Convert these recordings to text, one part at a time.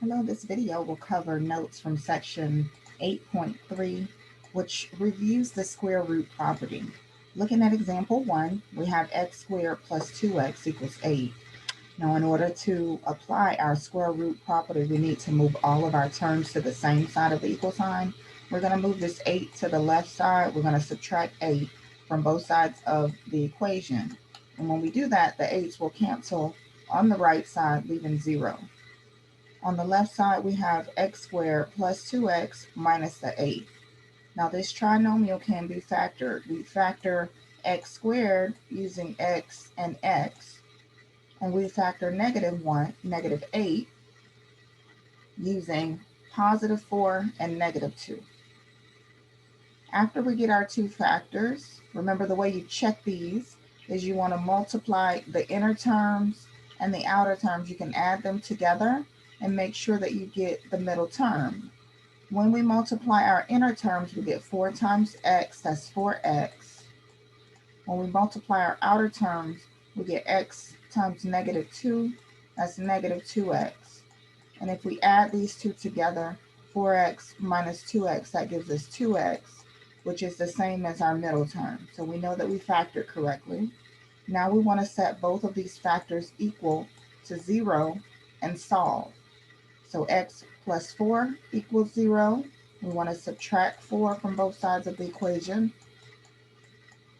Hello, this video will cover notes from section 8.3, which reviews the square root property. Looking at example 1, we have x squared plus 2x equals 8. Now, in order to apply our square root property, we need to move all of our terms to the same side of the equal sign. We're going to move this 8 to the left side. We're going to subtract 8 from both sides of the equation. And when we do that, the 8's will cancel on the right side, leaving 0. On the left side, we have x squared plus 2x minus the 8. Now this trinomial can be factored. We factor x squared using x and x, and we factor negative 8, using positive 4 and negative 2. After we get our two factors, remember the way you check these is you want to multiply the inner terms and the outer terms. You can add them together and make sure that you get the middle term. When we multiply our inner terms, we get 4 times x, that's 4x. When we multiply our outer terms, we get x times negative 2, that's negative 2x. And if we add these two together, 4x minus 2x, that gives us 2x, which is the same as our middle term. So we know that we factored correctly. Now we want to set both of these factors equal to 0 and solve. So x plus 4 equals 0. We want to subtract 4 from both sides of the equation,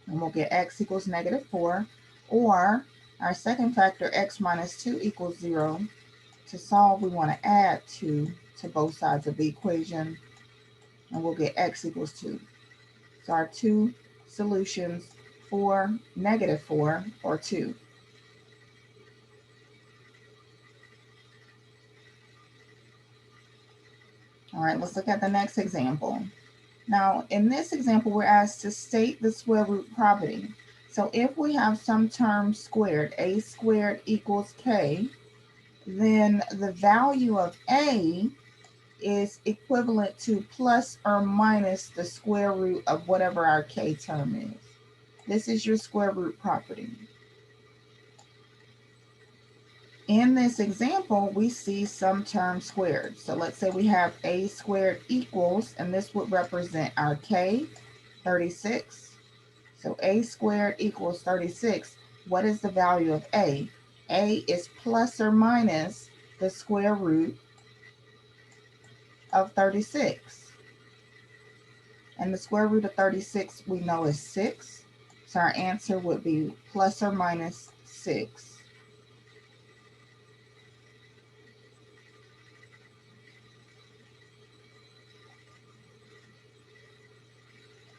and we'll get x equals negative 4. Or our second factor, x minus 2 equals 0. To solve, we want to add 2 to both sides of the equation, and we'll get x equals 2. So our two solutions for negative 4 or 2. All right, let's look at the next example. Now, in this example, we're asked to state the square root property. So if we have some term squared, a squared equals k, then the value of a is equivalent to plus or minus the square root of whatever our k term is. This is your square root property. In this example, we see some term squared. So let's say we have a squared equals, and this would represent our k, 36. So a squared equals 36. What is the value of a? A is plus or minus the square root of 36. And the square root of 36 we know is 6. So our answer would be plus or minus 6.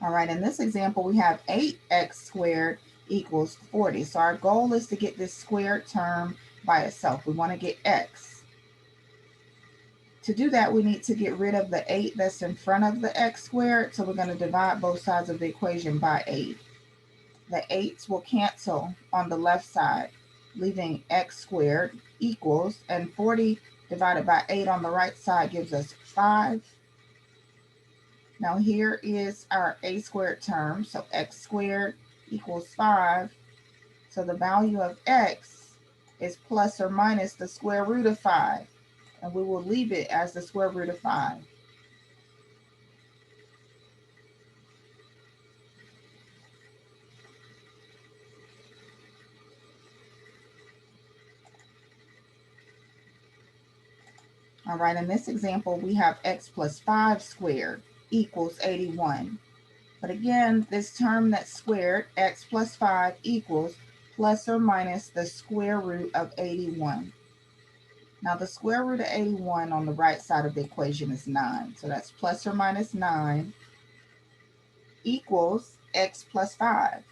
All right, in this example, we have 8x squared equals 40. So our goal is to get this squared term by itself. We want to get x. To do that, we need to get rid of the 8 that's in front of the x squared. So we're going to divide both sides of the equation by 8. The 8's will cancel on the left side, leaving x squared equals, and 40 divided by 8 on the right side gives us 5. Now here is our a squared term, so x squared equals 5. So the value of x is plus or minus the square root of 5, and we will leave it as the square root of 5. All right, in this example, we have x plus 5 squared equals 81. But again, this term that's squared, x plus 5 equals plus or minus the square root of 81. Now the square root of 81 on the right side of the equation is 9. So that's plus or minus 9 equals x plus 5.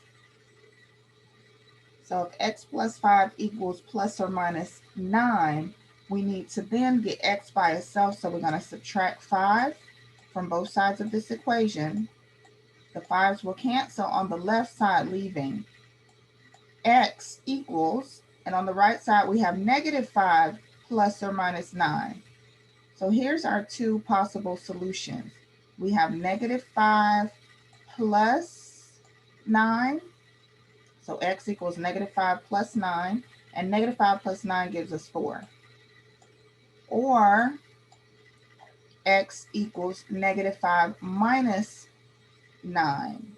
So if x plus 5 equals plus or minus 9, we need to then get x by itself. So we're going to subtract 5 from both sides of this equation. The 5's will cancel on the left side, leaving x equals, and on the right side we have negative 5 plus or minus 9. So here's our two possible solutions. We have negative 5 plus 9. So x equals negative 5 plus 9, and negative 5 plus 9 gives us 4. or x equals -5 minus 9.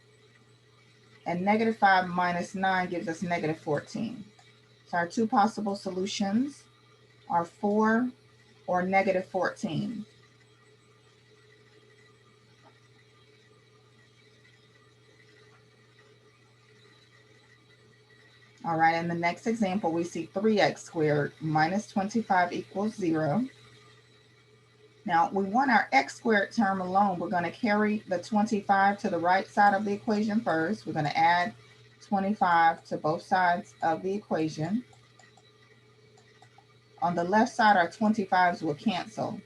And -5 minus 9 gives us -14. So our two possible solutions are 4 or -14. All right, in the next example, we see 3x squared minus 25 equals 0. Now, we want our x squared term alone. We're going to carry the 25 to the right side of the equation first. We're going to add 25 to both sides of the equation. On the left side, our 25s will cancel,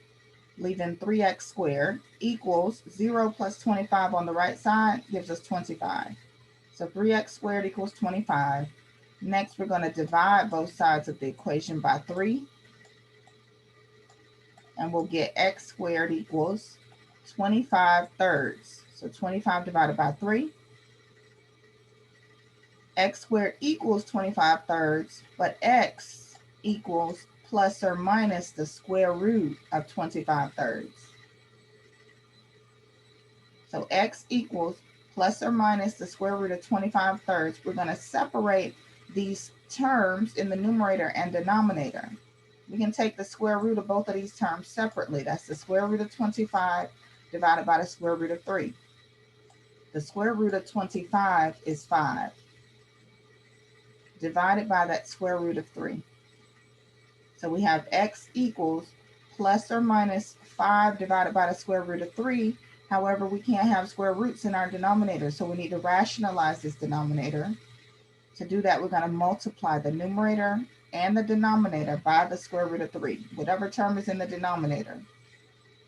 leaving 3x squared equals 0 plus 25 on the right side gives us 25. So 3x squared equals 25. Next, we're going to divide both sides of the equation by 3. And we'll get x squared equals 25 thirds. So 25 divided by 3. X squared equals 25 thirds, but x equals plus or minus the square root of 25 thirds. So x equals plus or minus the square root of 25 thirds. We're going to separate these terms in the numerator and denominator. We can take the square root of both of these terms separately. That's the square root of 25 divided by the square root of 3. The square root of 25 is 5, divided by that square root of 3. So we have x equals plus or minus 5 divided by the square root of 3. However, we can't have square roots in our denominator, so we need to rationalize this denominator. To do that, we're going to multiply the numerator and the denominator by the square root of 3, whatever term is in the denominator.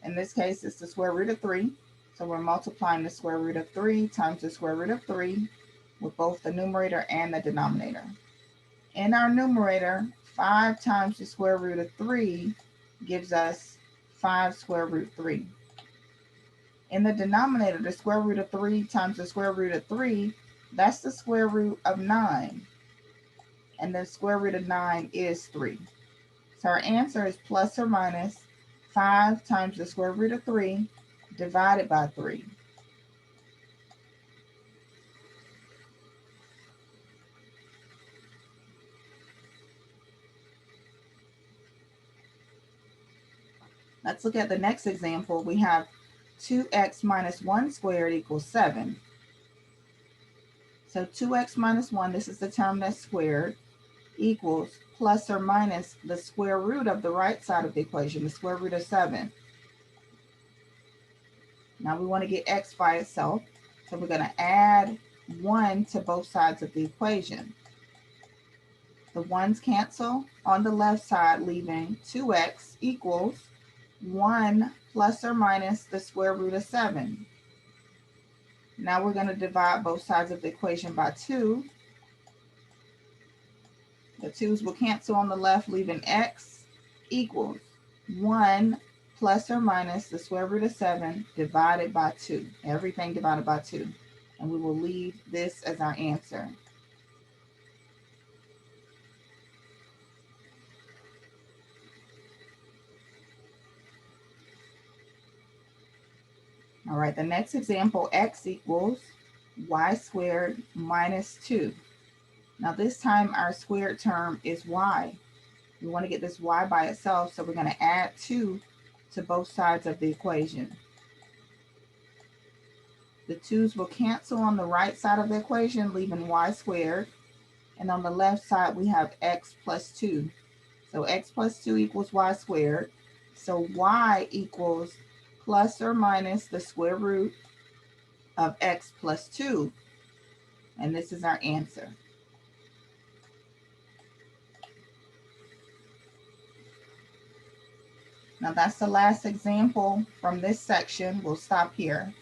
In this case, it's the square root of 3. So we're multiplying the square root of 3 times the square root of 3 with both the numerator and the denominator. In our numerator, 5 times the square root of 3 gives us 5 square root 3. In the denominator, the square root of 3 times the square root of 3, that's the square root of 9. And the square root of 9 is 3. So our answer is plus or minus 5 times the square root of 3 divided by 3. Let's look at the next example. We have 2x minus 1 squared equals 7. So 2x minus 1, this is the term that's squared, equals plus or minus the square root of the right side of the equation, the square root of 7. Now we want to get x by itself, so we're going to add 1 to both sides of the equation. The 1's cancel on the left side, leaving 2x equals 1 plus or minus the square root of 7. Now we're going to divide both sides of the equation by 2. The 2's will cancel on the left, leaving x equals 1 plus or minus the square root of 7 divided by 2. Everything divided by 2. And we will leave this as our answer. All right, the next example, x equals y squared minus 2. Now this time our squared term is y. We want to get this y by itself, so we're going to add 2 to both sides of the equation. The 2's will cancel on the right side of the equation, leaving y squared. And on the left side, we have x plus 2. So x plus 2 equals y squared. So y equals plus or minus the square root of x plus 2. And this is our answer. Now that's the last example from this section. We'll stop here.